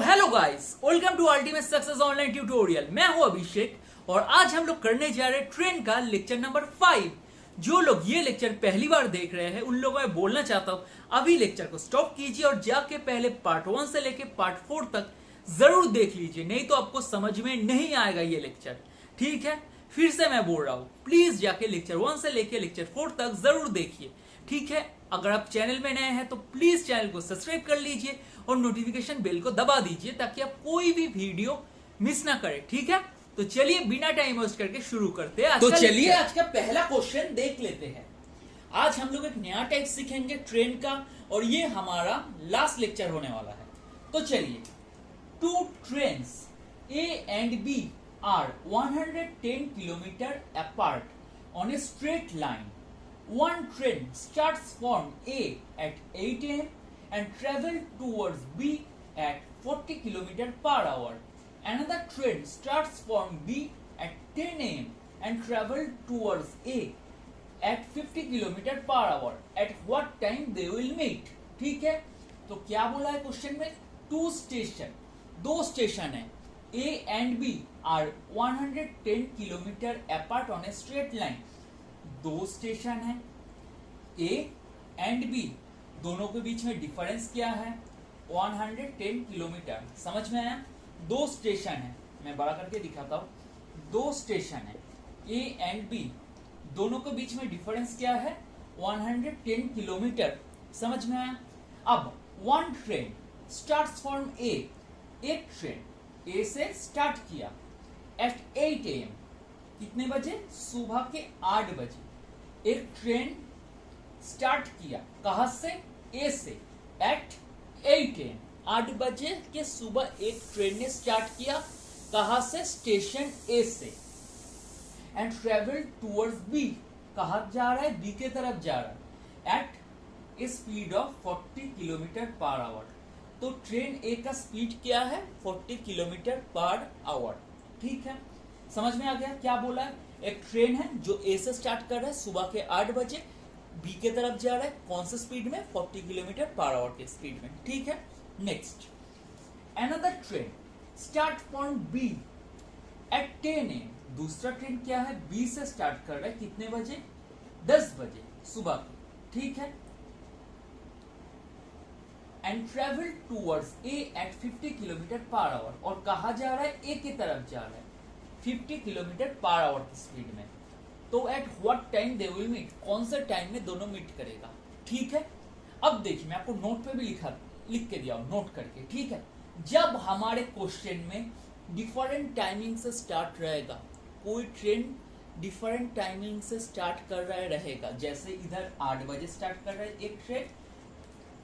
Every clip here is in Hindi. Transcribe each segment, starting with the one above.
Hello guys, welcome to ultimate success online tutorial. मैं हूं अभिषेक और आज हम लोग करने जा रहे हैं ट्रेन का लेक्चर नंबर 5। जो लोग ये लेक्चर पहली बार देख रहे हैं उन लोगों में बोलना चाहता हूं, अभी लेक्चर को स्टॉप कीजिए और जाके पहले पार्ट 1 से लेके पार्ट 4 तक जरूर देख लीजिए, नहीं तो आपको समझ में नहीं आएगा ये लेक्चर। ठीक है, फिर से मैं बोल रहा हूं, प्लीज जाके लेक्चर 1 से लेके लेक्चर 4 तक जरूर देखिए। ठीक है, अगर आप चैनल में नए हैं तो प्लीज चैनल को सब्सक्राइब कर लीजिए और नोटिफिकेशन बेल को दबा दीजिए ताकि आप कोई भी वीडियो मिस ना करें। ठीक है, तो चलिए बिना टाइम वेस्ट करके शुरू करते हैं। तो चलिए आज का पहला क्वेश्चन देख लेते हैं। आज हम लोग एक नया टाइप सीखेंगे ट्रेन का और ये हमारा लास्ट लेक्चर होने वाला है। तो चलिए, two trains A and B are 110 kilometre apart on a straight line. One train starts from A at 8 a.m. and travels towards B at 40 km per hour. Another train starts from B at 10 a.m. and travels towards A at 50 km per hour. At what time they will meet? ठीक है, तो क्या बोला है क्वेश्चन में? टू स्टेशन, दो स्टेशन है A and B are 110 km apart on a straight line. दो स्टेशन है A एंड B, दोनों के बीच में डिफरेंस क्या है? 110 किलोमीटर। समझ में आया? दो स्टेशन है, मैं बड़ा करके दिखाता हूं। दो स्टेशन है A एंड B, दोनों के बीच में डिफरेंस क्या है? 110 किलोमीटर। समझ में आया? अब one train starts from A, एक ट्रेन A से स्टार्ट किया एट 8 a.m. कितने बजे? सुबह के 8 बजे। एक ट्रेन स्टार्ट किया कहां से? ए से एट 8 a.m. 8 बजे के सुबह एक ट्रेन ने स्टार्ट किया कहां से? स्टेशन ए से। एंड ट्रेवल टूवर्ड्स बी, कहां जा रहा है? बी के तरफ जा रहा है at a speed of 40 kilometre per hour. तो ट्रेन ए का स्पीड क्या है? 40 किलोमीटर पर आवर। ठीक है, समझ में आ गया क्या बोला है? एक ट्रेन है जो ए से स्टार्ट कर रहा है सुबह के 8 बजे, बी के तरफ जा रहा है कौन से स्पीड में? 40 किलोमीटर पर आवर के स्पीड में। ठीक है, next, another train start from B at 10 a.m. दूसरा ट्रेन क्या है? बी से स्टार्ट कर रहा है कितने बजे? 10 बजे सुबह को। ठीक है, and travel towards A at 50 kilometre per hour, और कहा जा रहा है? ए की तरफ जा रहा है 50 किलोमीटर पर आवर की स्पीड में। तो at what time they will meet, कौन से टाइम में दोनों मीट करेगा? ठीक है, अब देखिए मैं आपको नोट पे भी लिख के दिया हूं, नोट करके। ठीक है, जब हमारे क्वेश्चन में डिफरेंट टाइमिंग से स्टार्ट रहेगा, कोई ट्रेन डिफरेंट टाइमिंग से स्टार्ट कर रहा रहेगा, जैसे इधर 8 बजे स्टार्ट कर रहा है एक ट्रेन,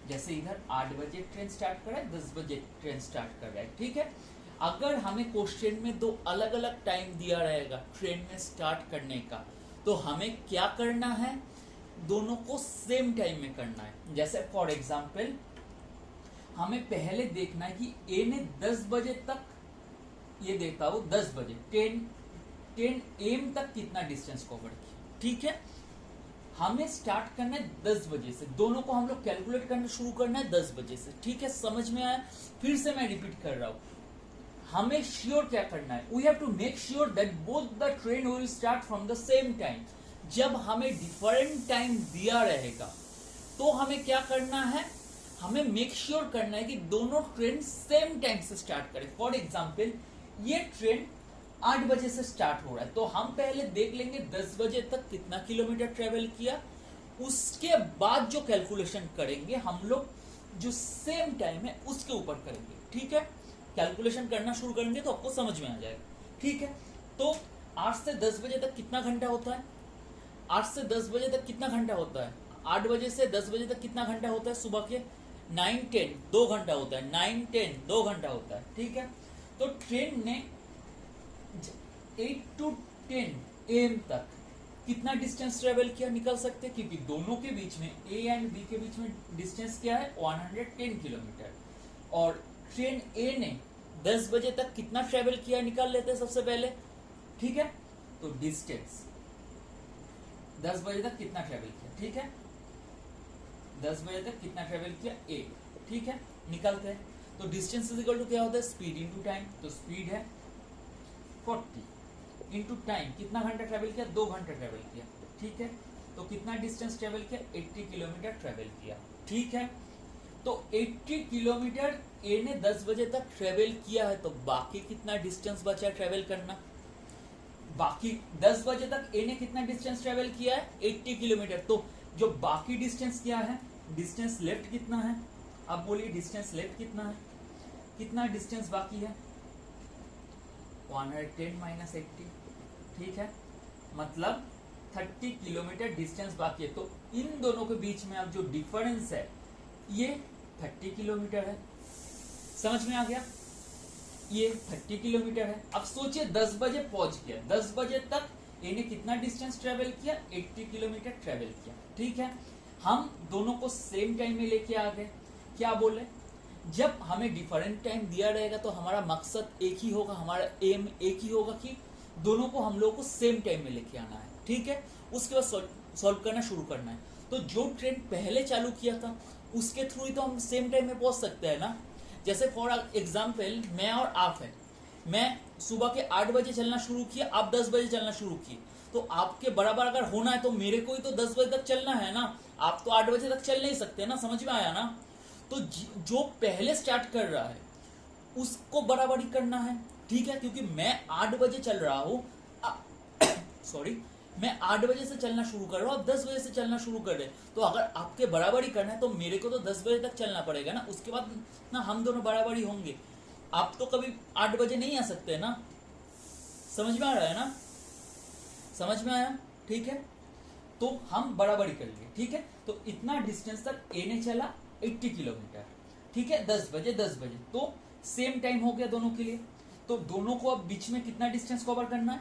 जैसे इधर 8 बजे ट्रेन स्टार्ट कर रहा है, 10 बजे ट्रेन स्टार्ट कर रहा है। ठीक है, अगर हमें क्वेश्चन में दो अलग अलग टाइम दिया रहेगा ट्रेन में स्टार्ट करने का, तो हमें क्या करना है? दोनों को सेम टाइम में करना है। जैसे फॉर एग्जांपल हमें पहले देखना है कि ए ने 10 बजे तक, ये देखता हूं 10 बजे 10 am तक कितना डिस्टेंस कवर किया। ठीक है, हमें स्टार्ट करना है 10 बजे से, दोनों को हम लोग कैलकुलेट करना शुरू करना है 10 बजे से। ठीक है, समझ में आया? फिर से मैं रिपीट कर रहा हूं, हमें श्योर क्या करना है? We have to make sure that both the train will start from the same time. जब हमें डिफरेंट टाइम दिया रहेगा तो हमें क्या करना है? हमें मेक श्योर करना है कि दोनों ट्रेन सेम टाइम से स्टार्ट करें। फॉर एग्जाम्पल ये ट्रेन 8 बजे से स्टार्ट हो रहा है, तो हम पहले देख लेंगे 10 बजे तक कितना किलोमीटर ट्रेवल किया, उसके बाद जो कैलकुलेशन करेंगे हम लोग जो सेम टाइम है उसके ऊपर करेंगे। ठीक है, कैलकुलेशन करना शुरू करेंगे तो आपको समझ में आ जाएगा। ठीक है, तो 8 से 10 बजे तक कितना घंटा होता है? 8 से 10 बजे तक कितना घंटा होता है? 8 बजे से 10 बजे तक कितना घंटा होता है? सुबह के 9-10 2 घंटा होता है, 9-10 2 घंटा होता है। ठीक है, तो ट्रेन ने 8 to 10 am तक कितना डिस्टेंस ट्रेवल किया निकल सकते हैं, क्योंकि दोनों के बीच में ए एंड बी के बीच में डिस्टेंस क्या है? 110 किलोमीटर। और ट्रेन ए ने 10 बजे तक कितना ट्रेवल किया निकाल लेते हैं सबसे पहले। ठीक है, तो डिस्टेंस 10 बजे तक कितना ट्रेवल किया? ठीक है, 10 बजे तक कितना ट्रेवल किया? ए। ठीक है, निकलते हैं। तो डिस्टेंस इज इक्वल टू क्या होता है, स्पीड इंटू टाइम। तो स्पीड है 40 इंटू टाइम, कितना घंटा ट्रेवल किया, 2 घंटा ट्रेवल किया, ठीक है। तो कितना डिस्टेंस ट्रेवल किया, 80 किलोमीटर ट्रेवल किया, ठीक है। तो 80 किलोमीटर ए ने 10 बजे तक ट्रेवल किया है, तो बाकी कितना डिस्टेंस बचा ट्रेवल करना, बाकी 10 बजे तक ए ने कितना डिस्टेंस ट्रेवल किया है, 80 किलोमीटर। तो जो बाकी डिस्टेंस क्या है, डिस्टेंस लेफ्ट कितना है, अब बोलिए डिस्टेंस लेफ्ट कितना है, कितना डिस्टेंस बाकी है, 110 माइनस 80, ठीक है। मतलब 30 किलोमीटर डिस्टेंस बाकी है। तो इन दोनों के बीच में अब जो डिफरेंस है ये 30 किलोमीटर है, समझ में आ गया, ये 30 किलोमीटर है। अब सोचिए 10 बजे पहुंच गया, 10 बजे तक इन्हें कितना डिस्टेंस ट्रेवल किया, 80 किलोमीटर ट्रेवल किया, ठीक है। हम दोनों को सेम टाइम में लेके आ गए, क्या बोले, जब हमें डिफरेंट टाइम दिया रहेगा तो हमारा मकसद एक ही होगा, हमारा एम एक ही होगा कि दोनों को हम लोगों को सेम टाइम में लेके आना है, ठीक है। उसके बाद सॉल्व करना शुरू करना है। तो जो ट्रेन पहले चालू किया था उसके थ्रू ही तो हम सेम टाइम में पहुंच सकते हैं ना। जैसे फॉर एग्जाम्पल मैं और आप है, मैं सुबह के 8 बजे चलना शुरू किया, आप 10 बजे चलना शुरू किए, तो आपके बराबर अगर होना है तो मेरे को ही तो 10 बजे तक चलना है ना, आप तो 8 बजे तक चल नहीं सकते ना, समझ में आया ना। तो जो पहले स्टार्ट कर रहा है उसको बराबरी करना है, ठीक है, क्योंकि मैं 8 बजे चल रहा हूं सॉरी मैं 8 बजे से चलना शुरू कर रहा हूं, आप 10 बजे से चलना शुरू कर रहे, तो अगर आपके बराबरी करना है तो मेरे को तो 10 बजे तक चलना पड़ेगा ना, उसके बाद ना हम दोनों बराबरी होंगे। आप तो कभी 8 बजे नहीं आ सकते ना, समझ में आ रहा है ना, समझ में आया, ठीक है। तो हम बराबरी कर लिए, ठीक है। तो इतना डिस्टेंस तक ए ने चला 80 किलोमीटर, ठीक है, 10 बजे, तो सेम टाइम हो गया दोनों के लिए। तो दोनों को अब बीच में कितना डिस्टेंस कवर करना है,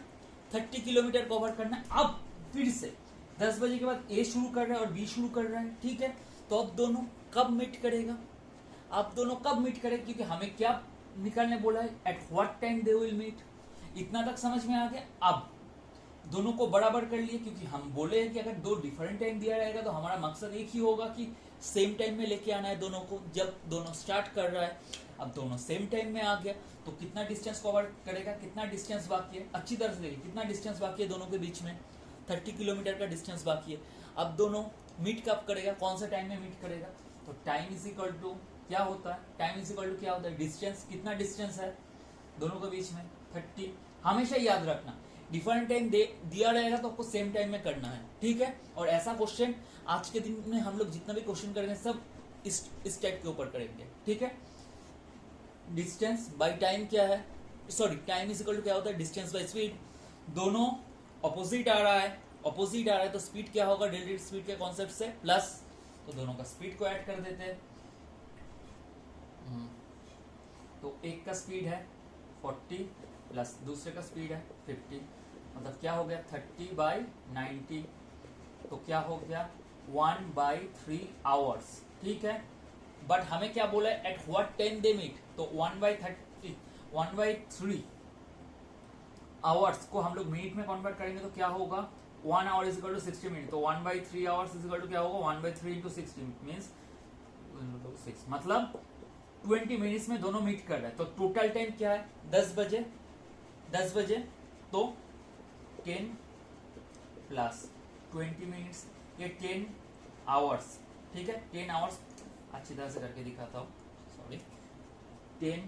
30 किलोमीटर कवर करना है। अब फिर से 10 बजे के बाद ए शुरू कर रहा है और बी शुरू कर रहा है, ठीक है। तो अब दोनों कब मीट करेगा, अब दोनों कब मीट करेगा, क्योंकि हमें क्या निकालने बोला है, at what time they will meet. इतना तक समझ में आ गया। अब दोनों को बराबर कर लिए, क्योंकि हम बोले हैं कि अगर दो डिफरेंट टाइम दिया रहेगा तो हमारा मकसद एक ही होगा कि सेम टाइम में लेके आना है दोनों को। जब दोनों स्टार्ट कर रहा है, अब दोनों सेम टाइम में आ गया, तो कितना डिस्टेंस कवर करेगा, कितना डिस्टेंस बाकी है, अच्छी तरह से देखिए कितना डिस्टेंस बाकी है दोनों के बीच में, 30 किलोमीटर का डिस्टेंस बाकी है। अब दोनों मीट कब करेगा, कौन सा टाइम में मीट करेगा, तो टाइम इज इक्वल टू क्या होता है, टाइम इज इक्वल टू क्या होता है, डिस्टेंस, कितना डिस्टेंस है दोनों के बीच में, 30। हमेशा याद रखना डिफरेंट टाइम दिया रहेगा तो आपको सेम टाइम में करना है, ठीक है। और ऐसा क्वेश्चन आज के दिन में हम लोग जितना भी क्वेश्चन करेंगे सब इस टाइप के ऊपर करेंगे, ठीक है। डिस्टेंस बाय टाइम क्या है, sorry time is equal to क्या होता है, डिस्टेंस बाय स्पीड। दोनों ऑपोजिट आ रहा है, तो स्पीड क्या होगा, रिलेटिव स्पीड के कॉन्सेप्ट से प्लस, तो दोनों का स्पीड को ऐड कर देते हैं। तो एक का स्पीड है 40 प्लस दूसरे का स्पीड है 50, मतलब क्या हो गया 30/90, तो क्या हो गया 1/3 आवर्स, ठीक है। बट हमें क्या बोला है, at what time they meet, तो 1/3 आवर्स को हम लोग मिनट में कन्वर्ट करेंगे तो क्या होगा, 1 hour is equal to 60 minute, तो 1/3 आवर्स इज इक्वल टू क्या होगा, 1/3 इंटू 60 मीन्स 6, मतलब 20 मिनट्स में दोनों मीट कर रहे हैं। तो टोटल टाइम क्या है, 10 बजे तो 10 प्लस 20 मिनट्स, ये 10 आवर्स, ठीक है, 10 आवर्स अच्छी तरह से करके दिखाता हूँ, सॉरी, 10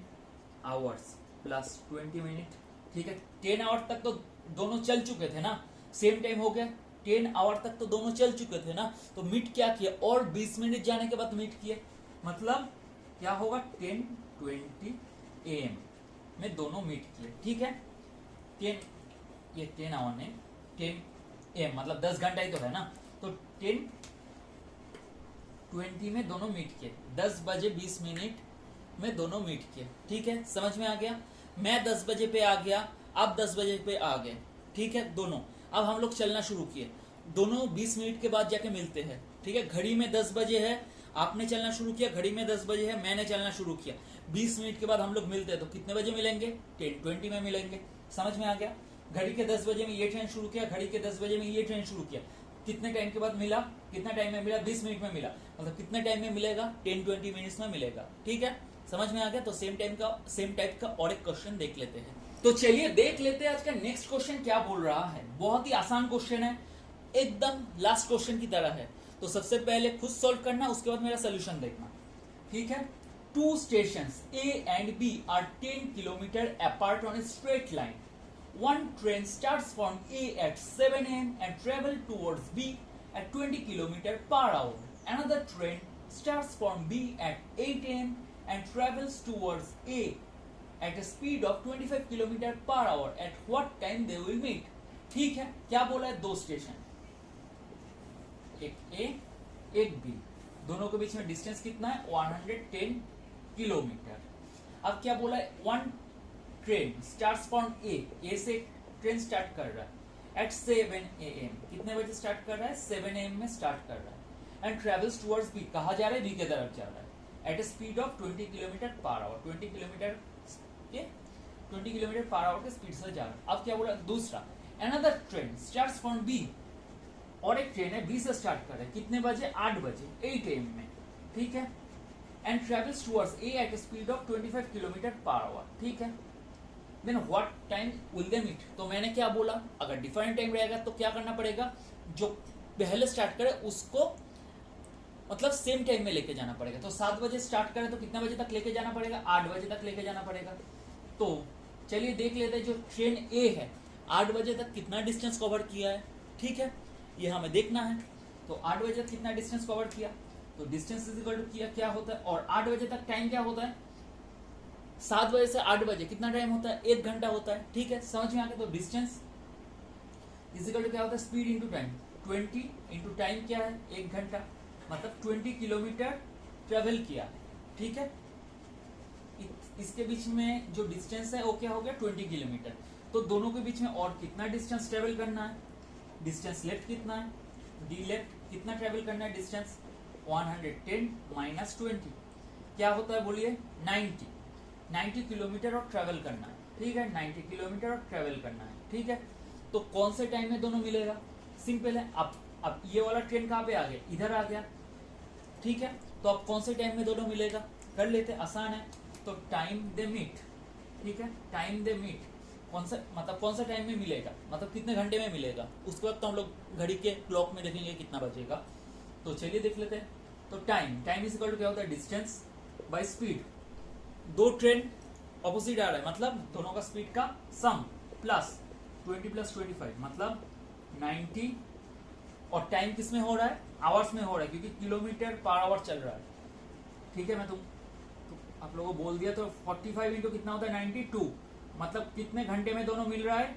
आवर्स प्लस 20 मिनट, ठीक है। 10 आवर तक तो दोनों चल चुके थे ना, सेम टाइम हो गया, 10 आवर तक तो दोनों चल चुके थे ना, तो मीट क्या किया, और 20 मिनट जाने के बाद मीट किए, मतलब क्या होगा 10:20 AM में दोनों मीट किए, ठीक है। 10 आवर ने 10 AM मतलब 10 घंटा ही तो है ना, तो 10:20 में दोनों मीट किए, 10 बजे 20 मिनट में दोनों मीट किए, ठीक है, समझ में आ गया। मैं 10 बजे पे आ गया, आप 10 बजे पे आ गए, ठीक है, दोनों अब हम लोग चलना शुरू किए, दोनों 20 मिनट के बाद जाके मिलते हैं, ठीक है। घड़ी में 10 बजे है, आपने चलना शुरू किया, घड़ी में 10 बजे है, मैंने चलना शुरू किया, 20 मिनट के बाद हम लोग मिलते हैं, तो कितने बजे मिलेंगे, 10:20 में मिलेंगे, समझ में आ गया। घड़ी के 10 बजे में ये ट्रेन शुरू किया, घड़ी के 10 बजे में ये ट्रेन शुरू किया, कितने टाइम के बाद मिला, कितना टाइम में मिला, 20 मिनट में मिला, मतलब कितने टाइम में मिलेगा, 10:20 मिनट्स में मिलेगा, ठीक है। समझ में आ गया? तो सेम टाइप का और एक क्वेश्चन देख लेते हैं। तो चलिए देख लेते हैं आज का नेक्स्ट क्वेश्चन क्या बोल रहा है। बहुत ही आसान क्वेश्चन है, एकदम लास्ट क्वेश्चन की तरह है। तो सबसे पहले खुद सॉल्व करना, उसके बाद मेरा सोल्यूशन देखना, ठीक है। Two stations A and B are 10 kilometers apart on a straight line. One train starts from A at 7 a.m. and travels towards B at 20 kilometers per hour. Another train starts from B at 8 a.m. and travels towards A at a speed of 25 kilometers per hour. At what time they will meet? ठीक है, क्या बोला है? दो स्टेशन, एक A एक B, दोनों के बीच में डिस्टेंस कितना है? 110 किलोमीटर। अब क्या बोला है? वन ट्रेन स्टार्ट्स फ्रॉम ए से ट्रेन स्टार्ट कर रहा है एट 7 AM। कितने बजे स्टार्ट कर रहा है? 7 AM में स्टार्ट कर रहा है। एंड ट्रेवल्स टुवर्ड्स बी, कहा जा रहा है? बी के तरफ जा रहा है। At a speed of 20 kilometre per hour, 20 kilometre per hour के स्पीड से जा रहा है। अब क्या बोला? दूसरा, another train starts from B, और एक ट्रेन है बी से स्टार्ट कर रहा है। कितने बजे? 8 बजे, 8 AM में, ठीक है। And travels towards A at speed of 25 kilometre per hour, ठीक है। Then what time will they meet? तो मैंने क्या बोला? अगर डिफरेंट टाइम रहेगा तो क्या करना पड़ेगा? जो पहले स्टार्ट करे उसको मतलब सेम टाइम में लेके जाना पड़ेगा। तो 7 बजे स्टार्ट करे तो कितना बजे तक लेके जाना पड़ेगा? 8 बजे तक लेके जाना पड़ेगा। तो चलिए देख लेते हैं, जो ट्रेन ए है 8 बजे तक कितना डिस्टेंस कवर किया है, ठीक है, ये हमें देखना है। तो 8 बजे तक कितना डिस्टेंस कवर किया, तो डिस्टेंस इज इक्वल टू किया क्या होता है, और 8 बजे तक टाइम क्या होता है? 7 बजे से 8 बजे कितना टाइम होता है? 1 घंटा होता है, ठीक है। समझ में आ गया? तो डिस्टेंस इज इक्वल टू क्या होता है? Speed into time. 20 into time क्या है? 1 घंटा, मतलब 20 किलोमीटर ट्रेवल किया, ठीक है। इसके बीच में जो डिस्टेंस है वो क्या हो गया? 20 किलोमीटर। तो दोनों के बीच में और कितना डिस्टेंस ट्रेवल करना है? डिस्टेंस लेफ्ट कितना है? डी लेफ्ट कितना ट्रेवल करना है? डिस्टेंस 110 माइनस 20 क्या होता है? बोलिए 90 किलोमीटर और ट्रेवल करना है, ठीक है। 90 किलोमीटर और ट्रेवल करना है, ठीक है। तो कौन से टाइम में दोनों मिलेगा? सिंपल है। अब ये वाला ट्रेन कहाँ पे आ गया? इधर आ गया, ठीक है। तो अब कौन से टाइम में दोनों मिलेगा? कर लेते, आसान है। तो टाइम दे मीट, ठीक है, टाइम दे मीट कौन सा टाइम में मिलेगा, मतलब कितने घंटे में मिलेगा। उसके बाद तो हम लोग घड़ी के क्लॉक में देखेंगे कितना बचेगा। तो चलिए देख लेते हैं। तो टाइम इज इक्वल टू क्या होता है? Distance by speed. दो ट्रेन ऑपोजिट आ रहा है, मतलब दोनों का स्पीड का सम, प्लस 20 प्लस 25 मतलब 90, और टाइम किस में हो रहा है? आवर्स में हो रहा है, क्योंकि किलोमीटर पर आवर चल रहा है, ठीक है। मैं तो आप लोगों को बोल दिया। तो 45 इंटू कितना होता है? 92, मतलब कितने घंटे में दोनों मिल रहा है?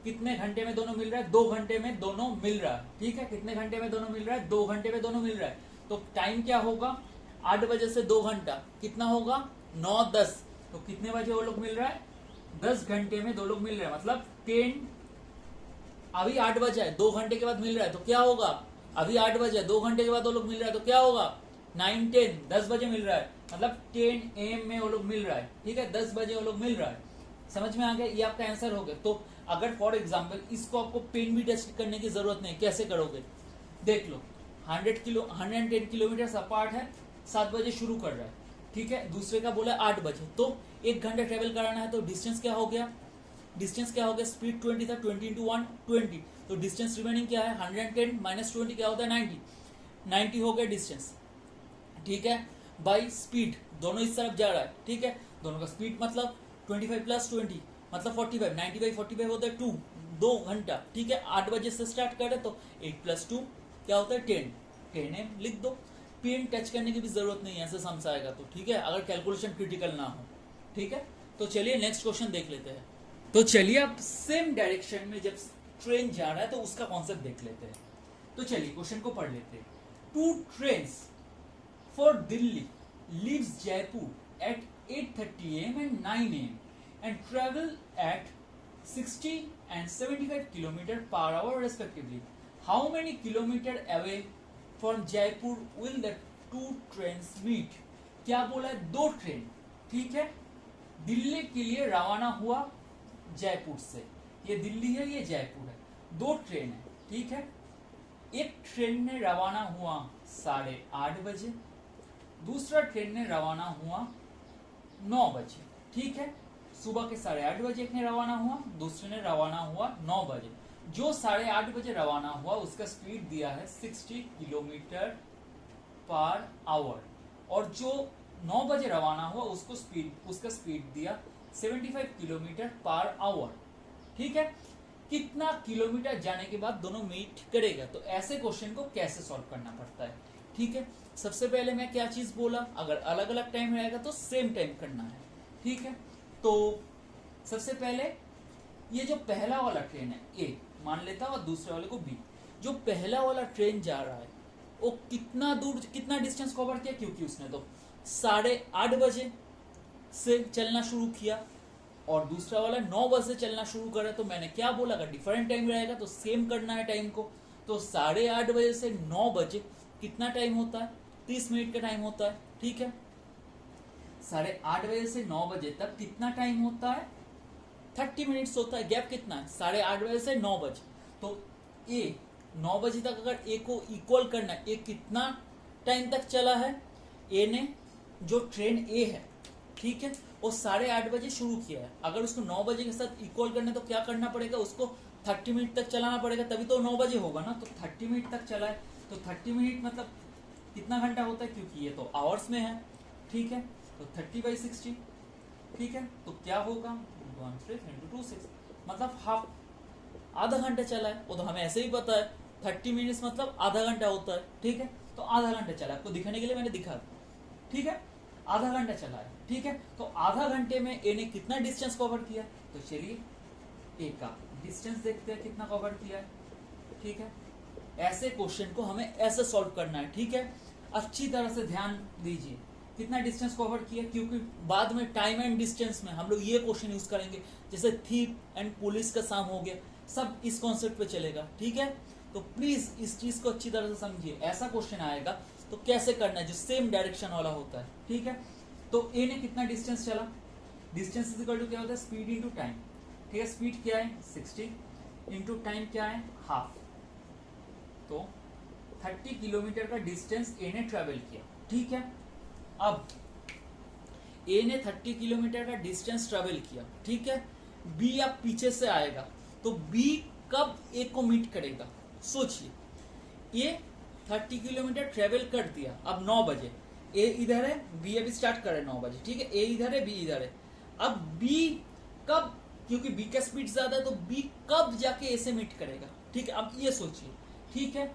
कितने घंटे में दोनों मिल रहा है? 2 घंटे में दोनों मिल रहा है, ठीक है। कितने घंटे में दोनों मिल रहा है? 2 घंटे में दोनों मिल रहा है। तो टाइम क्या होगा? 8 बजे से 2 घंटा कितना होगा? 9, 10। तो कितने बजे वो लोग मिल रहा है? 10 घंटे में दो लोग मिल रहे हैं, मतलब 10। अभी 8 बजे है, 2 घंटे के बाद मिल रहा है, तो क्या होगा? अभी 8 बजे, 2 घंटे के बाद वो लोग मिल रहा है, तो क्या होगा? 9, 10, 10 बजे मिल रहा है, मतलब 10 AM में वो लोग मिल रहा है, ठीक है। 10 बजे वो लोग मिल रहा है। समझ में आ गया? ये आपका आंसर हो गया। तो अगर फॉर एग्जाम्पल इसको आपको पेन भी टेस्ट करने की जरूरत नहीं, कैसे करोगे? देख लो, 110 किलोमीटर अपार्ट है, 7 बजे शुरू कर रहा है, ठीक है। दूसरे का बोला 8 बजे, तो 1 घंटा ट्रेवल कराना है। तो डिस्टेंस क्या हो गया? स्पीड 20 था, 20 इंटू 1 20, तो डिस्टेंस रिमेनिंग क्या है? 110 माइनस 20 क्या होता है? 90 हो गया डिस्टेंस, ठीक है। बाई स्पीड, दोनों इस तरफ जा रहा है, ठीक है। दोनों का स्पीड मतलब 25 प्लस 20 मतलब 45, 90 बाई 45 होता है 2 घंटा, ठीक है। 8 बजे से स्टार्ट करे तो 8 प्लस 2 क्या होता है? 10 एम लिख दो। पेन टच करने की भी जरूरत नहीं है, ऐसे समझ आएगा तो, ठीक है, अगर कैलकुलेशन क्रिटिकल ना हो, ठीक है। तो चलिए नेक्स्ट क्वेश्चन देख लेते हैं। तो चलिए अब सेम डायरेक्शन में जब ट्रेन जा रहा है तो उसका कॉन्सेप्ट देख लेते हैं। तो चलिए क्वेश्चन को पढ़ लेते हैं। 2 trains for Delhi leaves Jaipur at 8:30 AM and 9 AM and travel at 60 and 75 km per hour respectively. How many kilometer away from Jaipur will the 2 trains meet? क्या बोला है? 2 ट्रेन, ठीक है, दिल्ली के लिए रवाना हुआ जयपुर से। ये दिल्ली है, ये जयपुर है। 2 ट्रेन है, ठीक है। एक ट्रेन ने रवाना हुआ 8:30 बजे, दूसरा ट्रेन ने रवाना हुआ 9 बजे, ठीक है। सुबह के 8:30 एक ने रवाना हुआ, दूसरे ने रवाना हुआ 9 बजे। जो 8:30 रवाना हुआ उसका स्पीड दिया है 60 किलोमीटर पर आवर, और जो 9 बजे रवाना हुआ उसका स्पीड दिया 75 किलोमीटर पर आवर, ठीक है। कितना किलोमीटर जाने के बाद दोनों मीट करेगा, तो ऐसे क्वेश्चन को कैसे सॉल्व करना पड़ता है, ठीक है। सबसे पहले मैं क्या चीज बोला, अगर अलग अलग टाइम रहेगा तो सेम टाइम करना है, ठीक है। तो सबसे पहले ये जो पहला वाला ट्रेन है ए मान लेता और दूसरे वाले को बी, जो पहला वाला ट्रेन जा रहा है वो कितना दूर, कितना डिस्टेंस कवर किया, क्योंकि उसने तो 8:30 से चलना शुरू किया और दूसरा वाला 9 बजे से चलना शुरू करा। तो मैंने क्या बोला, अगर डिफरेंट टाइम रहेगा तो सेम करना है टाइम को। तो 8:30 से 9 बजे कितना टाइम होता है, 30 मिनट का टाइम होता है, ठीक है। 8:30 से 9 बजे तक कितना टाइम होता है, 30 मिनट्स होता है। गैप कितना है, 8:30 से 9 बजे। तो ए 9 बजे तक अगर ए को इक्वल करना है, ए कितना टाइम तक चला है, ए ने जो ट्रेन ए है, ठीक है, वो 8:30 शुरू किया है। अगर उसको 9 बजे के साथ इक्वल करना है तो क्या करना पड़ेगा, उसको 30 मिनट तक चलाना पड़ेगा, तभी तो 9 बजे होगा ना। तो 30 मिनट तक चला है, तो 30 मिनट मतलब कितना घंटा होता है, क्योंकि ये तो आवर्स में है, ठीक है। तो 30/60, ठीक है। तो क्या होगा 1/3 मतलब हाफ, आधा घंटा चला है। वो तो हमें ऐसे ही पता है 30 मिनट्स मतलब आधा घंटा होता है, ठीक है। तो आधा घंटा चला, आपको दिखाने के लिए मैंने दिखा, ठीक है। आधा घंटा चला है, ठीक है। तो आधा घंटे में ए ने कितना डिस्टेंस कवर किया, तो चलिए ए का डिस्टेंस देखते हैं कितना कवर किया है, ठीक है। ऐसे क्वेश्चन को हमें ऐसे सॉल्व करना है, ठीक है। अच्छी तरह से ध्यान दीजिए कितना डिस्टेंस कवर किया, क्योंकि बाद में टाइम एंड डिस्टेंस में हम लोग ये क्वेश्चन यूज करेंगे, जैसे थीप एंड पुलिस का साम हो गया, सब इस कॉन्सेप्ट पे चलेगा, ठीक है। तो प्लीज इस चीज को अच्छी तरह से समझिए। ऐसा क्वेश्चन आएगा तो कैसे करना है, जो सेम डायरेक्शन वाला होता है, ठीक है। तो ए ने कितना डिस्टेंस चला, डिस्टेंस इज इक्वल टू क्या होता है, स्पीड इनटू टाइम, ठीक है। स्पीड क्या है 60, इनटू टाइम क्या है हाफ। तो 30 किलोमीटर का डिस्टेंस ए ने ट्रेवल किया, ठीक है। अब ए ने 30 किलोमीटर का डिस्टेंस ट्रेवल किया, ठीक है। बी अब पीछे से आएगा, तो बी कब ए को मीट करेगा, सोचिए। ये 30 किलोमीटर ट्रेवल कर दिया, अब 9 बजे, ए इधर है, बी अभी स्टार्ट कर रहे 9 बजे, ठीक है। ए इधर है, बी इधर है। अब बी कब, क्योंकि बी का स्पीड ज्यादा है, तो बी कब जाके ए से मीट करेगा, ठीक है। अब ये सोचिए, ठीक है,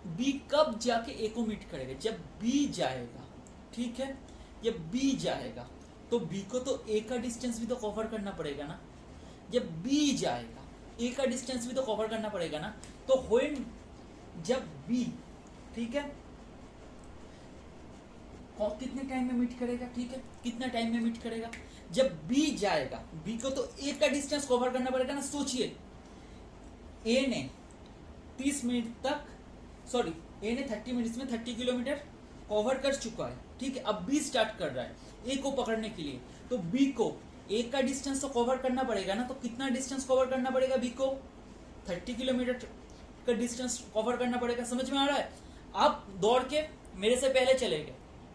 बी कब जाके ए को मीट करेगा, जब बी जाएगा, ठीक है। जब बी जाएगा तो बी को तो ए का डिस्टेंस भी तो कवर करना पड़ेगा ना। जब बी जाएगा ए का डिस्टेंस भी तो कवर करना पड़ेगा ना। तो व्हेन, जब बी, ठीक है, कितने टाइम में मीट करेगा, ठीक है, कितना टाइम में मीट करेगा, जब बी जाएगा, बी को तो ए का डिस्टेंस कवर करना पड़ेगा ना। सोचिए ए ने 30 मिनट तक, सॉरी ए ने 30 मिनट्स में 30 किलोमीटर कवर कर चुका है, ठीक है। अब बी स्टार्ट कर रहा है ए को पकड़ने के लिए, तो बी को ए का डिस्टेंस तो कवर करना पड़ेगा ना। तो कितना डिस्टेंस कवर करना पड़ेगा, बी को 30 किलोमीटर का डिस्टेंस कवर करना पड़ेगा। समझ में आ रहा है। आप दौड़ के मेरे से पहले चले गए,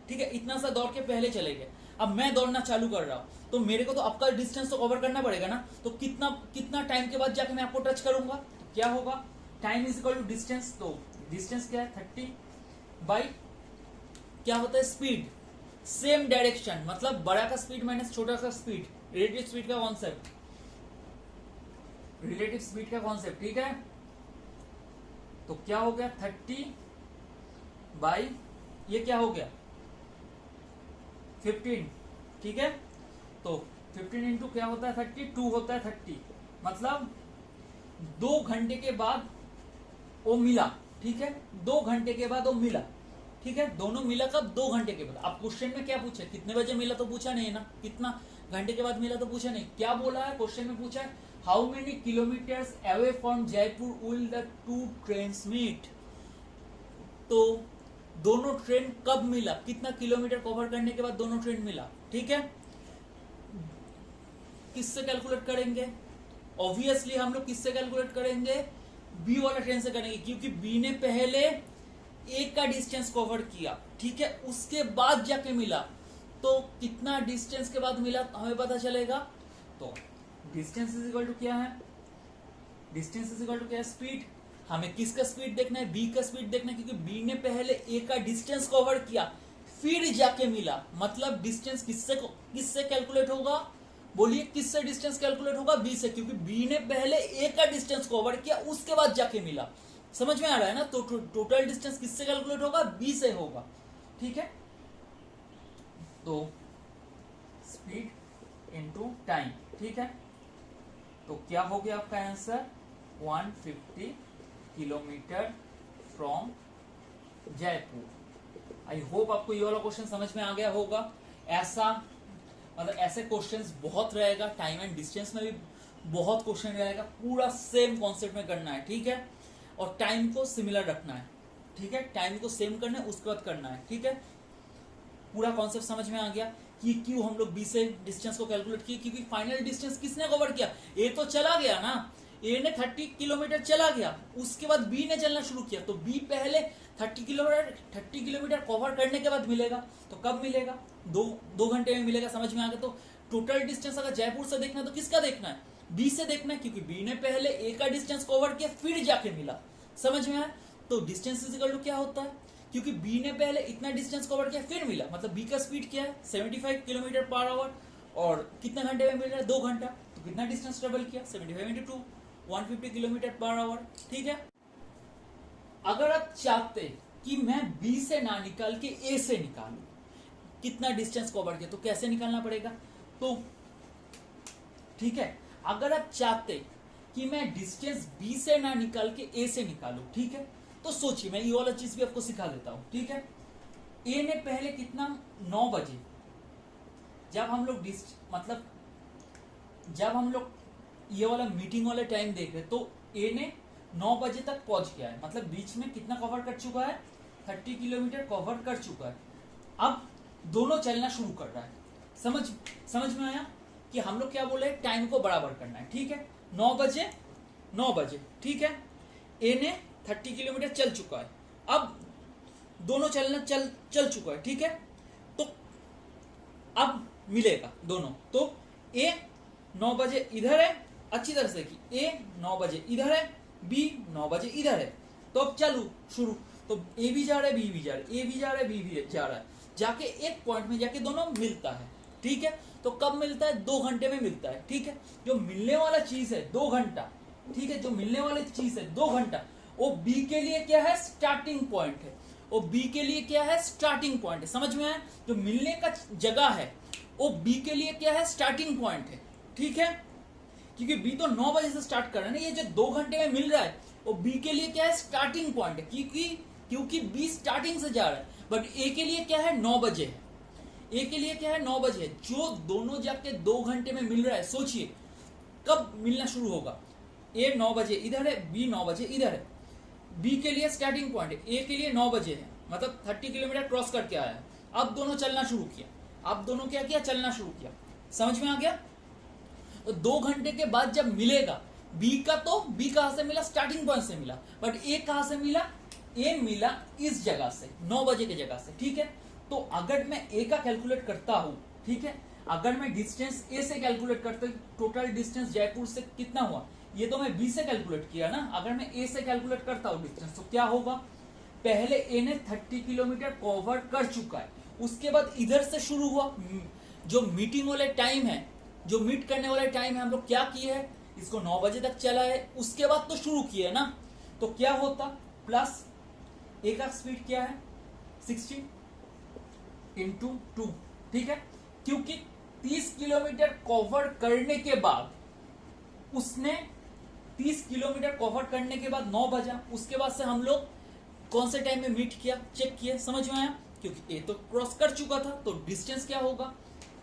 ठीक है, इतना सा दौड़ के पहले चले गए। अब मैं दौड़ना चालू कर रहा हूं, तो मेरे को तो आपका डिस्टेंस तो कवर करना पड़ेगा ना। तो कितना टाइम के बाद जाके मैं आपको टच करूंगा, तो क्या होगा, time is equal to distance. तो डिस्टेंस क्या है 30 बाई क्या होता है स्पीड, सेम डायरेक्शन, मतलब बड़ा का स्पीड माइनस छोटा का स्पीड, रिलेटिव स्पीड का कॉन्सेप्ट, रिलेटिव स्पीड का कॉन्सेप्ट, ठीक है। तो क्या हो गया 30 बाई ये क्या हो गया 15, ठीक है। तो 15 इंटू क्या होता है 32 होता है 30, मतलब 2 घंटे के बाद वो मिला, ठीक है। 2 घंटे के बाद वो मिला, ठीक है। दोनों मिला कब, 2 घंटे के बाद। अब क्वेश्चन में क्या पूछा, कितने बजे मिला तो पूछा नहीं है ना, कितना घंटे के बाद मिला तो पूछा नहीं। क्या बोला है क्वेश्चन में, पूछा है how many kilometres away from Jaipur will the 2 trains meet. तो दोनों ट्रेन कब मिला, कितना किलोमीटर कवर करने के बाद दोनों ट्रेन मिला, ठीक है। किससे कैलकुलेट करेंगे, ऑब्वियसली हम लोग किससे कैलकुलेट करेंगे, बी वाला ट्रेन से करेंगे, क्योंकि बी ने पहले ए का डिस्टेंस कवर किया, ठीक है, उसके बाद जाके मिला। तो कितना डिस्टेंस के बाद मिला हमें पता चलेगा। तो डिस्टेंस इज इक्वल टू क्या है, डिस्टेंस इज इक्वल टू क्या है, स्पीड। हमें किसका स्पीड देखना है, बी का स्पीड देखना है, क्योंकि बी ने पहले ए का डिस्टेंस कवर किया फिर जाके मिला, मतलब डिस्टेंस किससे कैलकुलेट होगा, बोलिए किससे डिस्टेंस कैलकुलेट होगा, बी से, क्योंकि बी ने पहले ए का डिस्टेंस कवर किया उसके बाद जाके मिला। समझ में आ रहा है ना। तो टोटल डिस्टेंस किससे कैलकुलेट होगा, बी से होगा। ठीक है, तो स्पीड इनटू टाइम। ठीक है, तो क्या हो गया आपका answer, 150 kilometre from Jaipur. I hope आपको ये वाला क्वेश्चन समझ में आ गया होगा। ऐसा मतलब ऐसे क्वेश्चंस बहुत रहेगा, टाइम एंड डिस्टेंस में भी बहुत क्वेश्चन रहेगा, पूरा सेम कॉन्सेप्ट में करना है। ठीक है, और टाइम को सिमिलर रखना है। ठीक है, टाइम को सेम करना है, उसके बाद करना है। ठीक है, पूरा कॉन्सेप्ट समझ में आ गया कि क्यों हम लोग बी से डिस्टेंस को कैलकुलेट किए, क्योंकि फाइनल डिस्टेंस किसने कवर किया, ए तो चला गया ना, ए ने 30 किलोमीटर चला गया, उसके बाद बी ने चलना शुरू किया, तो बी पहले 30 किलोमीटर कवर करने के बाद मिलेगा। तो कब मिलेगा, दो घंटे में मिलेगा। समझ में आ गया। तो टोटल डिस्टेंस अगर जयपुर से देखना है तो किसका देखना है, बी से देखना है, क्योंकि बी ने पहले ए का डिस्टेंस कवर किया फिर जाके मिला। समझ में आया। तो डिस्टेंस इज इक्वल टू क्या होता है, क्योंकि बी ने पहले इतना डिस्टेंस कवर किया फिर मिला, मतलब बी का स्पीड क्या है 75 किलोमीटर पर आवर, और कितने घंटे में मिल रहा है, 2 घंटा। तो कितना डिस्टेंस ट्रेवल किया, 75 इंटू 2, 150 किलोमीटर पर आवर। ठीक है, अगर आप चाहते कि मैं बी से ना निकाल के ए से निकालू कितना डिस्टेंस कवर किया, तो कैसे निकालना पड़ेगा। तो ठीक है, अगर आप चाहते कि मैं डिस्टेंस बी से ना निकाल के ए से निकालू, ठीक है, तो सोचिए, मैं ये वाला चीज भी आपको सिखा देता हूं। ठीक है, ए ने पहले कितना, 9 बजे, जब हम लोग मतलब जब हम लोग ये वाला मीटिंग वाला टाइम देख रहे, तो ए ने 9 बजे तक पहुंच गया है, मतलब बीच में कितना कवर कर चुका है, 30 किलोमीटर कवर कर चुका है। अब दोनों चलना शुरू कर रहा है। समझ में आया कि हम लोग क्या बोले, टाइम को बराबर करना है। ठीक है, 9 बजे, ठीक है, ए ने 30 किलोमीटर चल चुका है, अब दोनों चल चुका है। ठीक है, तो अब मिलेगा दोनों। तो ए 9 बजे इधर है, अच्छी तरह से देखिए, ए 9 बजे इधर है, बी 9 बजे इधर है। तो अब चलो शुरू, तो ए भी जा रहा है, बी भी जा रहा है, ए भी जा रहा है, बी भी जा रहा है, जाके एक पॉइंट में जाके दोनों मिलता है। ठीक है, तो कब मिलता है, 2 घंटे में मिलता है। ठीक है, जो मिलने वाला चीज है 2 घंटा, ठीक है, जो मिलने वाली चीज है 2 घंटा, वो बी के लिए क्या है, स्टार्टिंग पॉइंट है। वो बी के लिए क्या है, स्टार्टिंग पॉइंट है। समझ में आया, जो मिलने का जगह है वो बी के लिए क्या है, स्टार्टिंग पॉइंट है। ठीक है, क्योंकि बी तो 9 बजे से स्टार्ट कर रहा है ना, ये जो 2 घंटे में मिल रहा है वो बी के लिए क्या है, स्टार्टिंग पॉइंट है, क्योंकि बी स्टार्टिंग से जा रहा है। बट ए के लिए क्या है, 9 बजे है, ए के लिए क्या है, 9 बजे है। जो दोनों जाके 2 घंटे में मिल रहा है, सोचिए कब मिलना शुरू होगा, ए 9 बजे इधर है, बी 9 बजे इधर है। बी के लिए स्टार्टिंग पॉइंट है, ए के लिए 9 बजे है, मतलब 30 किलोमीटर क्रॉस करके आया है। अब दोनों चलना शुरू किया, अब दोनों क्या किया, चलना शुरू किया। समझ में आ गया। तो 2 घंटे के बाद जब मिलेगा बी का, तो बी कहां से मिला, स्टार्टिंग पॉइंट से मिला, बट ए कहां से मिला, ए मिला इस जगह से, 9 बजे की जगह से। ठीक है, तो अगर मैं ए का कैलकुलेट करता हूं, ठीक है, अगर मैं डिस्टेंस ए से कैलकुलेट करता हूं, टोटल डिस्टेंस जयपुर से कितना हुआ, ये तो मैं बी से कैलकुलेट किया ना, अगर मैं ए से कैलकुलेट करता हूं डिस्टेंस, तो क्या होगा, पहले ए ने 30 किलोमीटर कवर कर चुका है, उसके बाद इधर से शुरू हुआ, जो मीटिंग वाले टाइम है, जो मीट करने वाला टाइम है, हम लोग क्या किए हैं, इसको 9 बजे तक चला है, उसके बाद तो शुरू किए ना, तो क्या होता, प्लस ए का स्पीड क्या है, 60 इंटू 2। ठीक है, क्योंकि 30 किलोमीटर कवर करने के बाद उसने 30 किलोमीटर कवर करने के बाद 9 बजा, उसके बाद से हम लोग कौन से टाइम में मीट किया, चेक किया। समझ में आया, क्योंकि ए तो क्रॉस कर चुका था, तो डिस्टेंस क्या होगा,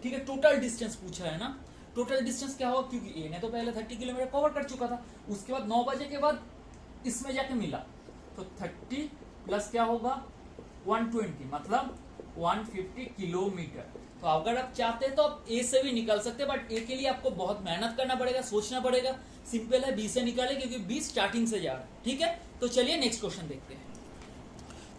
ठीक है, टोटल डिस्टेंस पूछा है ना, टोटल डिस्टेंस क्या होगा, क्योंकि ए ने तो पहले 30 किलोमीटर कवर कर चुका था, उसके बाद 9 बजे के बाद इसमें जाके मिला, तो 30 प्लस क्या होगा 120, मतलब 150 किलोमीटर। तो अगर आप चाहते हैं तो आप ए से भी निकाल सकते हैं, बट ए के लिए आपको बहुत मेहनत करना पड़ेगा, सोचना पड़ेगा। सिंपल है, बी से निकाले, क्योंकि बी स्टार्टिंग से जा रहा है। ठीक है, तो चलिए नेक्स्ट क्वेश्चन देखते हैं।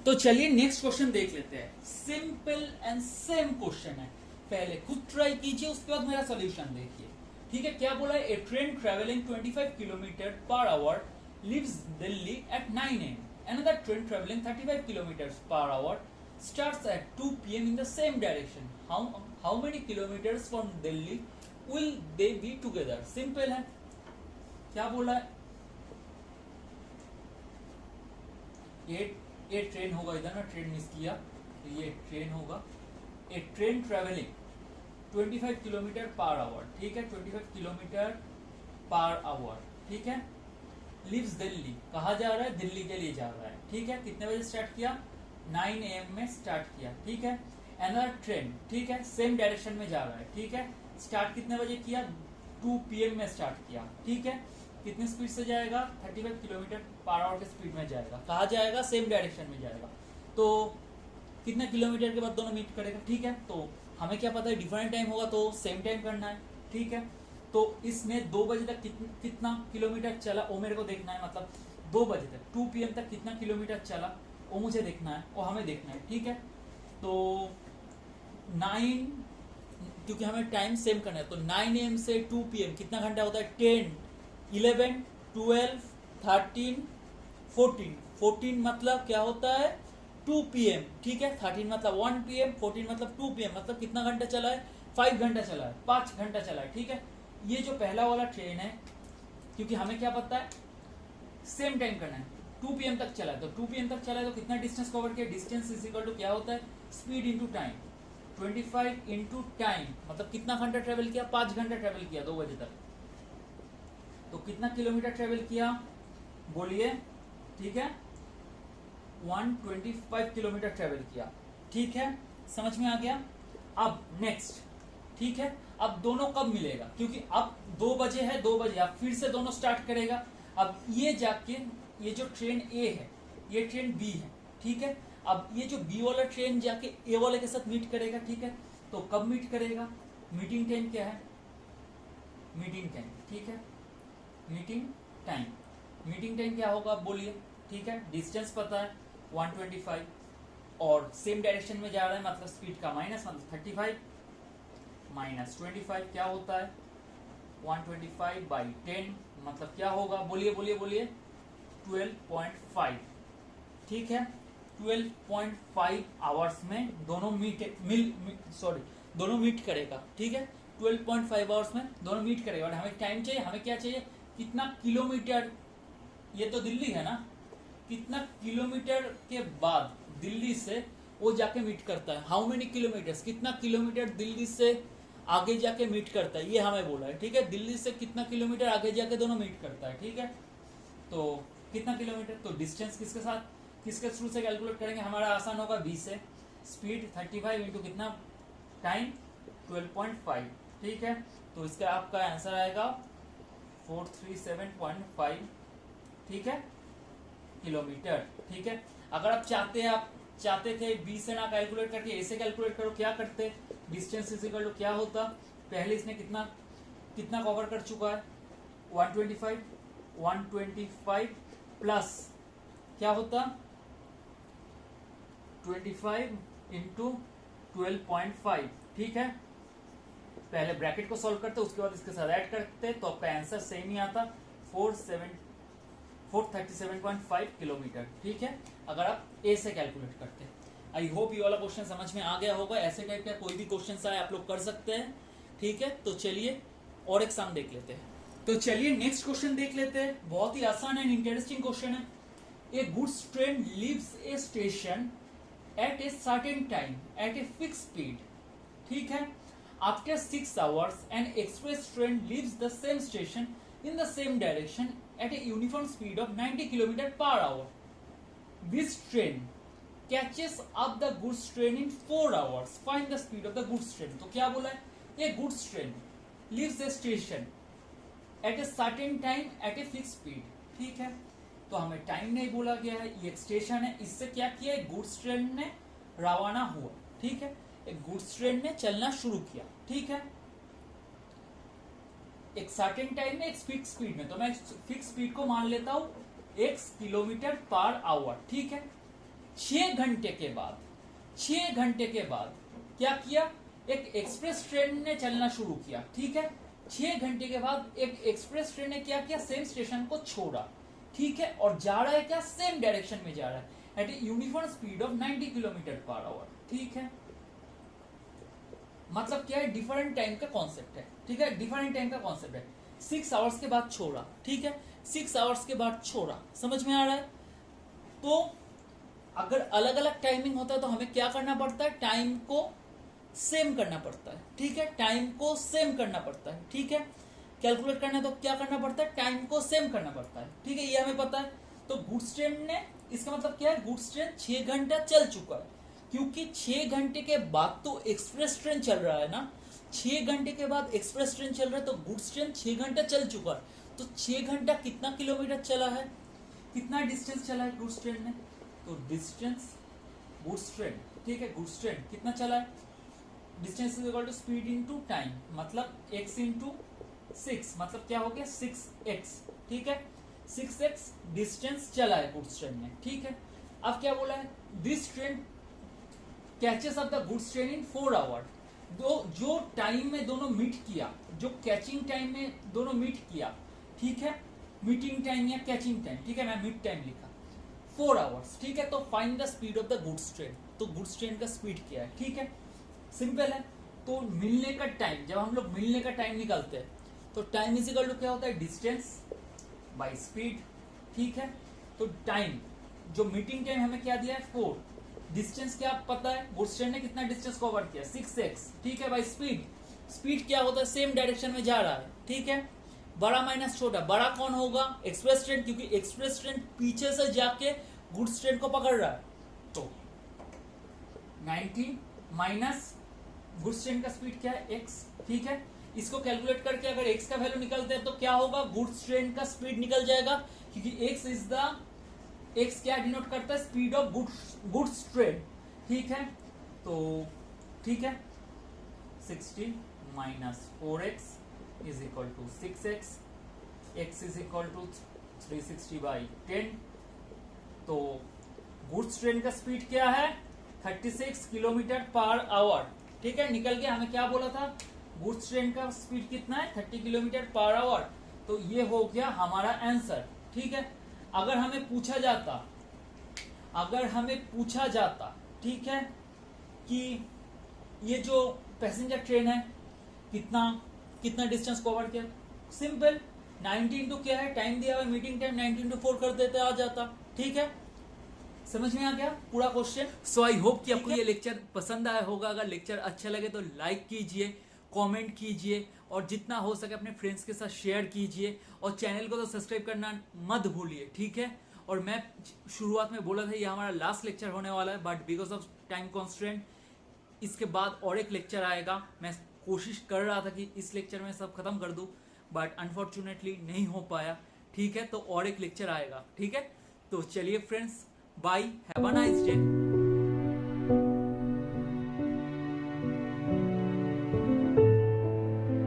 तो चलिए नेक्स्ट क्वेश्चन देख लेते हैं। सिंपल एंड सेम क्वेश्चन है, पहले खुद ट्राई कीजिए, उसके बाद मेरा सॉल्यूशन देखिए। ठीक है, क्या बोला है, a train travelling 25 kilometre per hour leaves Delhi at 9 am. Another train traveling 35 kilometers per hour starts at 2 pm in the same direction. How many kilometers from Delhi will they be together? Simple है, क्या बोला है, ये ट्रेन होगा, इधर ना ट्रेन मिस किया, तो ये ट्रेन होगा। A train travelling 25 kilometre per hour, ठीक है, 25 किलोमीटर पर आवर, ठीक है, लिव्स दिल्ली, कहा जा रहा है, दिल्ली के लिए जा रहा है, ठीक है। कितने बजे स्टार्ट किया, 9 AM में स्टार्ट किया, ठीक है। अनदर ट्रेन, ठीक है, सेम डायरेक्शन में जा रहा है, ठीक है। स्टार्ट कितने बजे किया, 2 PM में स्टार्ट किया, ठीक है। कितनी स्पीड से जाएगा, 35 किलोमीटर पर आवर के स्पीड में जाएगा, कहा जाएगा, सेम डायरेक्शन में जाएगा। तो कितने किलोमीटर के बाद दोनों मीट करेगा, ठीक है। तो हमें क्या पता है, डिफरेंट टाइम होगा तो सेम टाइम करना है, ठीक है। तो इसने 2 बजे तक कितना किलोमीटर चला वो मेरे को देखना है, मतलब 2 बजे तक 2 PM तक कितना किलोमीटर चला वो मुझे देखना है, वो हमें देखना है, ठीक है। तो 9, क्योंकि हमें टाइम सेम करना है, तो 9 AM से 2 PM कितना घंटा होता है, 10, 11, 12, 13, 14 मतलब क्या होता है, 2 PM, ठीक है। 13 मतलब 1 PM, 14 मतलब 2 PM, मतलब कितना घंटा चला है, 5 घंटा चला है, 5 घंटा चला है, ठीक है। ये जो पहला वाला ट्रेन है, क्योंकि हमें क्या पता है, सेम टाइम करना है, 2 PM तक चला है, तो 2 PM तक चला है तो कितना डिस्टेंस कवर किया, डिस्टेंस इज इक्वल टू क्या होता है, speed into time, 25 into time, मतलब कितना घंटा ट्रेवल किया, 5 घंटा ट्रेवल किया 2 बजे तक, तो कितना किलोमीटर ट्रेवल किया, बोलिए, ठीक है, 125 किलोमीटर ट्रेवल किया, ठीक है, समझ में आ गया। अब नेक्स्ट, ठीक है, अब दोनों कब मिलेगा, क्योंकि अब 2 बजे है, 2 बजे अब फिर से दोनों स्टार्ट करेगा। अब ये जाके, ये जो ट्रेन ए है, ये ट्रेन बी है, ठीक है। अब ये जो बी वाला ट्रेन जाके ए वाले के साथ मीट करेगा, ठीक है। तो कब मीट करेगा, मीटिंग टाइम क्या है, मीटिंग टाइम, ठीक है, मीटिंग टाइम क्या होगा, बोलिए, ठीक है। डिस्टेंस पता है 125 और सेम डायरेक्शन में जा रहा है, मतलब स्पीड का माइनस, मतलब 35 माइनस 25 क्या होता है, 125/10, मतलब क्या होगा, बोलिए 12.5, ठीक है। 12.5 आवर्स में दोनों दोनों मीट करेगा, ठीक है। 12.5 आवर्स में दोनों मीट करेगा। और हमें टाइम चाहिए, हमें क्या चाहिए, कितना किलोमीटर, ये तो दिल्ली है ना, कितना किलोमीटर के बाद दिल्ली से वो जाके मीट करता है, हाउ मेनी किलोमीटर्स, कितना किलोमीटर दिल्ली से आगे जाके मीट करता है, ये हमें बोला है, ठीक है। दिल्ली से कितना किलोमीटर आगे जाके दोनों मीट करता है, ठीक है। तो कितना किलोमीटर, तो डिस्टेंस किसके साथ, किसके थ्रू से कैलकुलेट करेंगे, हमारा आसान होगा, 20 से, स्पीड 35 इंटू कितना टाइम 12.5, ठीक है। तो इसका आपका आंसर आएगा 437.5, ठीक है, किलोमीटर, ठीक है। अगर आप चाहते थे 20 से ना कैलकुलेट करके ऐसे कैलकुलेट करो, क्या करते, डिस्टेंस इज इक्वल टू क्या होता, पहले इसने कितना कवर कर चुका है, 125 प्लस क्या होता, 25 इंटू 12.5, ठीक है। पहले ब्रैकेट को सॉल्व करते, उसके बाद इसके साथ ऐड करते, तो आपका आंसर सेम ही आता, 437.5 किलोमीटर, ठीक है, अगर आप ए से कैलकुलेट करते। आई होप ये वाला क्वेश्चन समझ में आ गया होगा। ऐसे टाइप का कोई भी क्वेश्चन आए आप लोग कर सकते हैं, ठीक है। तो चलिए और एक सम देख लेते हैं। तो चलिए नेक्स्ट क्वेश्चन देख लेते हैं, बहुत ही आसान एंड इंटरेस्टिंग क्वेश्चन है। A goods train leaves a station at a certain time at a fix speed, ठीक है। After 6 hours an express train leaves the same station in the same direction at a uniform speed of 90 km/h. This train catches up the goods train in 4 hours. Find the speed of the goods train. तो क्या बोला है, ये goods train leaves the station at a certain time at a fixed speed, ठीक है। तो हमें टाइम नहीं बोला गया है, ये एक स्टेशन है, इससे क्या किया, एक गुड्स ट्रेन ने रवाना हुआ, ठीक है, एक गुड्स ट्रेन ने चलना शुरू किया, ठीक है, एक सर्टेन टाइम में, एक फिक्स स्पीड में। तो मैं फिक्स स्पीड को मान लेता हूं x km/h, ठीक है। 6 घंटे के बाद क्या किया, एक एक्सप्रेस ट्रेन ने चलना शुरू किया, ठीक है। 6 घंटे के बाद एक एक्सप्रेस ट्रेन ने क्या किया, सेम स्टेशन को छोड़ा, ठीक है, और जा रहा है क्या, सेम डायरेक्शन में जा रहा है at a uniform speed of 90 kilometre per hour, ठीक है। मतलब क्या है, डिफरेंट टाइम का कॉन्सेप्ट है, ठीक है, डिफरेंट टाइम का कॉन्सेप्ट है। 6 आवर्स के बाद छोड़ा, ठीक है, 6 आवर्स के बाद छोड़ा, समझ में आ रहा है। तो अगर अलग अलग टाइमिंग होता है तो हमें क्या करना पड़ता है, टाइम को सेम करना पड़ता है, ठीक है, टाइम को सेम करना पड़ता है, ठीक है। कैलकुलेट करना है तो क्या करना पड़ता है, टाइम को सेम करना पड़ता है, ठीक है, ये हमें पता है। तो गुड्स ट्रेन ने, इसका मतलब क्या है, गुड्स ट्रेन 6 घंटा चल चुका है, क्योंकि 6 घंटे के बाद तो एक्सप्रेस ट्रेन चल रहा है ना, 6 घंटे के बाद एक्सप्रेस ट्रेन चल रहा है, तो गुड्स ट्रेन 6 घंटा चल चुका है। तो 6 घंटा कितना किलोमीटर चला है, कितना डिस्टेंस चला है गुड्स ट्रेन ने, तो डिस्टेंस गुड्स ट्रेन, ठीक है, गुड्स ट्रेन कितना चला है, distance is equal to speed into time, मतलब x इंटू 6, मतलब क्या हो गया 6x, ठीक है, 6x डिस्टेंस चला है गुड्स ट्रेन ने, ठीक है। अब क्या बोला है, this train catches of the goods train in 4 hour, जो टाइम में दोनों मीट किया, जो कैचिंग टाइम में दोनों मीट किया, ठीक है, मीटिंग टाइम या कैचिंग टाइम, ठीक है, मैं मीट टाइम लिखा 4 आवर्स, ठीक है। तो find the speed of the goods train, तो गुड्स ट्रेन का स्पीड क्या है, ठीक है, सिंपल है। तो मिलने का टाइम, जब हम लोग मिलने का टाइम निकालते हैं तो टाइम इज इक्वल टू क्या होता है, डिस्टेंस बाय स्पीड, ठीक है। तो टाइम, जो मीटिंग टाइम हमें क्या दिया है 4, डिस्टेंस क्या पता है, गुड्स ट्रेन ने कितना डिस्टेंस कवर किया 6x, ठीक है, बाय स्पीड, स्पीड क्या होता है, सेम डायरेक्शन में जा रहा है, ठीक है। बड़ा माइनस छोटा, बड़ा कौन होगा, एक्सप्रेस ट्रेन, क्योंकि एक्सप्रेस ट्रेन पीछे से जाके गुड्स ट्रेन को पकड़ रहा है। तो 90 माइनस गुड्स ट्रेन का स्पीड क्या है x, ठीक है। इसको कैलकुलेट करके अगर x का वैल्यू निकालते हैं तो क्या होगा, गुड्स ट्रेन का स्पीड निकल जाएगा, क्योंकि x क्या डिनोट करता है, स्पीड ऑफ गुड्स ट्रेन, ठीक है। तो ठीक है, 60 minus 4x is equal to 6x, x is equal to 360 by 10। तो गुड्स ट्रेन का स्पीड क्या है, 36 किलोमीटर पर आवर, ठीक है, निकल गया। हमें क्या बोला था, गुड्स ट्रेन का स्पीड कितना है, 30 किलोमीटर पर आवर। तो ये हो गया हमारा आंसर, ठीक है। अगर हमें पूछा जाता, ठीक है, कि ये जो पैसेंजर ट्रेन है कितना डिस्टेंस कवर किया, सिंपल 90 इंटू क्या है, टाइम दिया हुआ मीटिंग टाइम, 90 इंटू 4 कर देते आ जाता, ठीक है। समझ में आ गया पूरा क्वेश्चन। सो आई होप कि आपको ये लेक्चर पसंद आया होगा। अगर लेक्चर अच्छा लगे तो लाइक कीजिए, कमेंट कीजिए और जितना हो सके अपने फ्रेंड्स के साथ शेयर कीजिए, और चैनल को तो सब्सक्राइब करना मत भूलिए, ठीक है। और मैं शुरुआत में बोला था ये हमारा लास्ट लेक्चर होने वाला है, but because of time constant इसके बाद और एक लेक्चर आएगा। मैं कोशिश कर रहा था कि इस लेक्चर में सब खत्म कर दूं, बट अनफॉर्चुनेटली नहीं हो पाया, ठीक है। तो और एक लेक्चर आएगा, ठीक है। तो चलिए friends, bye, have a nice day.